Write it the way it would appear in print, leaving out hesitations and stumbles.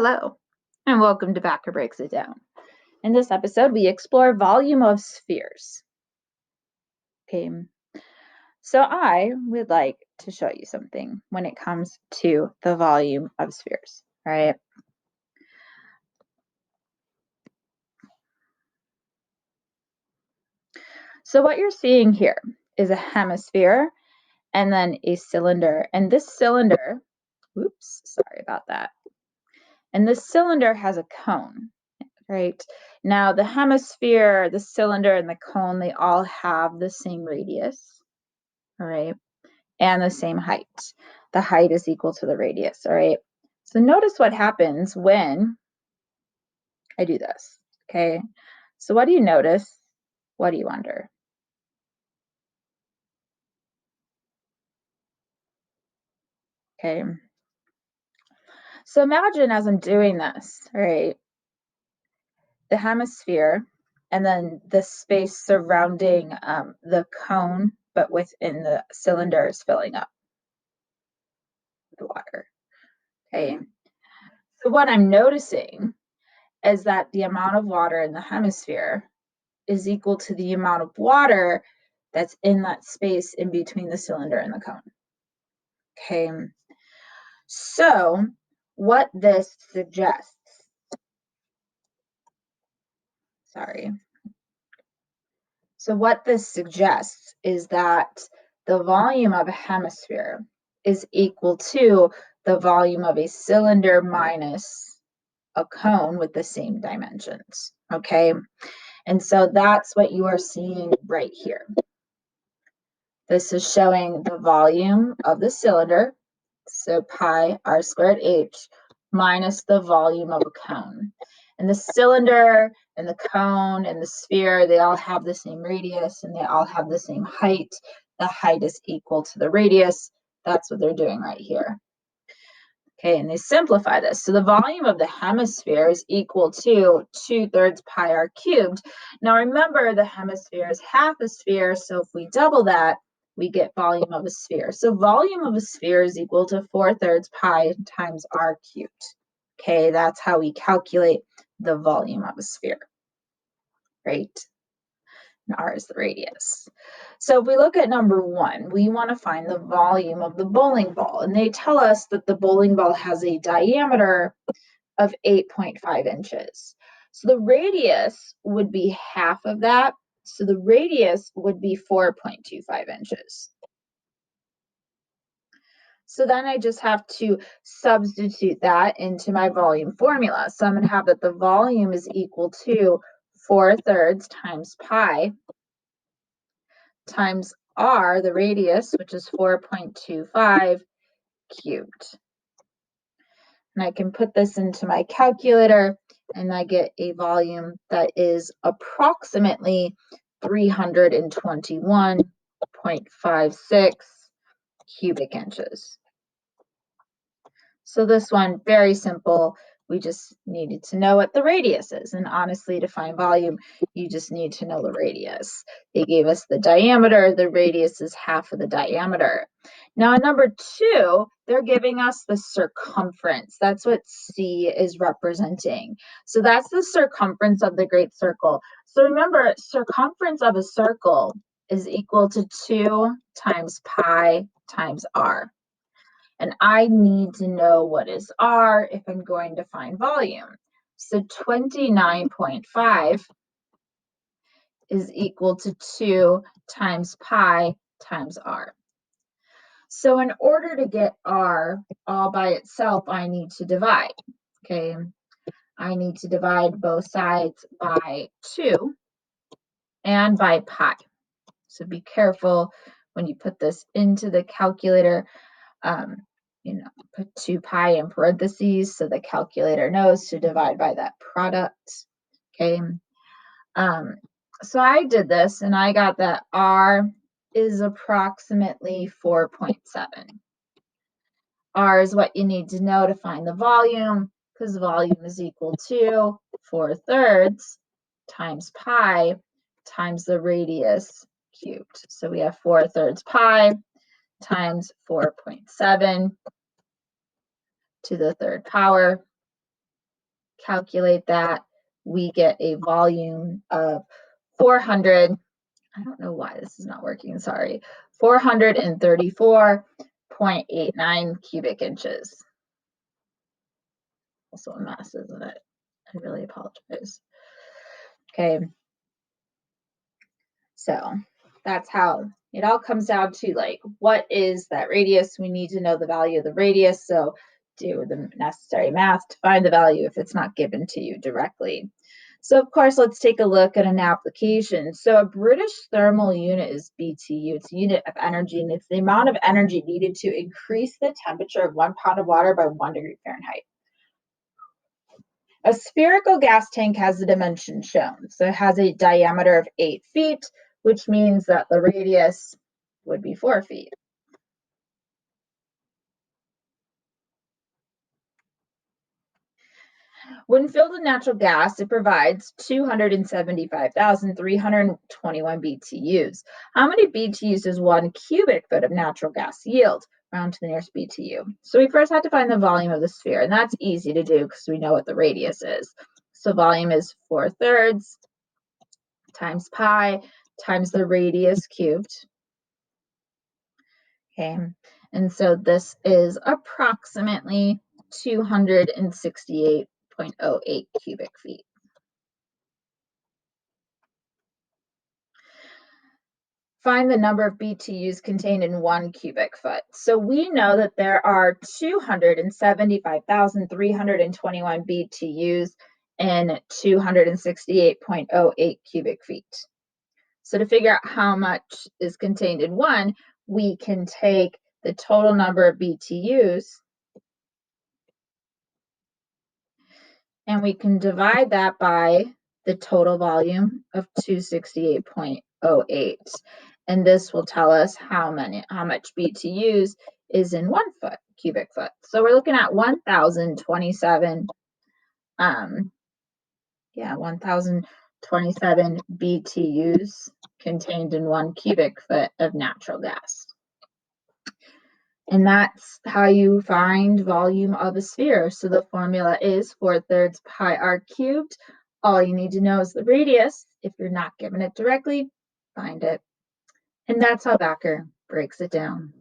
Hello, and welcome to Backer Breaks It Down. In this episode, we explore volume of spheres. Okay, so I would like to show you something when it comes to the volume of spheres, right? So what you're seeing here is a hemisphere and then a cylinder, and this cylinder, oops, sorry about that. And this cylinder has a cone. Right. Now the hemisphere, the cylinder, and the cone, they all have the same radius, all right, and the same height. The height is equal to the radius, all right? So notice what happens when I do this, okay? So what do you notice? What do you wonder? Okay. So imagine as I'm doing this, all right, the hemisphere and then the space surrounding the cone, but within the cylinder is filling up with water. Okay. So what I'm noticing is that the amount of water in the hemisphere is equal to the amount of water that's in that space in between the cylinder and the cone. Okay. So what this suggests, So what this suggests is that the volume of a hemisphere is equal to the volume of a cylinder minus a cone with the same dimensions, okay? And so that's what you are seeing right here. This is showing the volume of the cylinder, so pi r squared h, minus the volume of a cone. And the cylinder and the cone and the sphere, they all have the same radius and they all have the same height. The height is equal to the radius. That's what they're doing right here. Okay, and they simplify this. So the volume of the hemisphere is equal to 2/3 pi r cubed. Now remember, the hemisphere is half a sphere, so if we double that, we get volume of a sphere. So volume of a sphere is equal to 4/3 pi times r cubed. Okay, that's how we calculate the volume of a sphere, right? And r is the radius. So if we look at number 1, we want to find the volume of the bowling ball. And they tell us that the bowling ball has a diameter of 8.5 inches. So the radius would be half of that. So the radius would be 4.25 inches. So then I just have to substitute that into my volume formula. So I'm going to have that the volume is equal to 4/3 times pi times r, the radius, which is 4.25 cubed. And I can put this into my calculator and I get a volume that is approximately 321.56 cubic inches. So this one, very simple. We just needed to know what the radius is. And honestly, to find volume, you just need to know the radius. They gave us the diameter. The radius is half of the diameter. Now, in number 2, they're giving us the circumference. That's what C is representing. So that's the circumference of the great circle. So remember, circumference of a circle is equal to 2 times pi times r. And I need to know what is R if I'm going to find volume. So 29.5 is equal to 2 times pi times R. So in order to get R all by itself, I need to divide, okay? I need to divide both sides by 2 and by pi. So be careful when you put this into the calculator. Put 2 pi in parentheses so the calculator knows to divide by that product, okay? So I did this and I got that R is approximately 4.7. R is what you need to know to find the volume, because volume is equal to 4/3 times pi times the radius cubed. So we have 4/3 pi times 4.7 to the 3rd power. calculate that, we get a volume of 400, I don't know why this is not working, sorry, 434.89 cubic inches. Also a mess, isn't it? I really apologize. Okay, so that's how it all comes down to, like, what is that radius? We need to know the value of the radius, so do the necessary math to find the value if it's not given to you directly. So of course, let's take a look at an application. So a British thermal unit is BTU. It's a unit of energy, and it's the amount of energy needed to increase the temperature of 1 pound of water by 1 degree Fahrenheit. A spherical gas tank has the dimensions shown. So it has a diameter of 8 feet, which means that the radius would be 4 feet. When filled with natural gas, it provides 275,321 BTUs. How many BTUs does 1 cubic foot of natural gas yield? Round to the nearest BTU. So we first have to find the volume of the sphere, and that's easy to do because we know what the radius is. So volume is 4/3 times pi times the radius cubed. Okay, and so this is approximately 268.08 cubic feet. Find the number of BTUs contained in 1 cubic foot. So we know that there are 275,321 BTUs in 268.08 cubic feet. So to figure out how much is contained in one, we can take the total number of BTUs and we can divide that by the total volume of 268.08. And this will tell us how much BTUs is in 1 cubic foot. So we're looking at 1,027 1,027 BTUs contained in 1 cubic foot of natural gas. And that's how you find volume of a sphere. So the formula is 4/3 pi r cubed. All you need to know is the radius. If you're not given it directly, find it. And that's how Bakker breaks it down.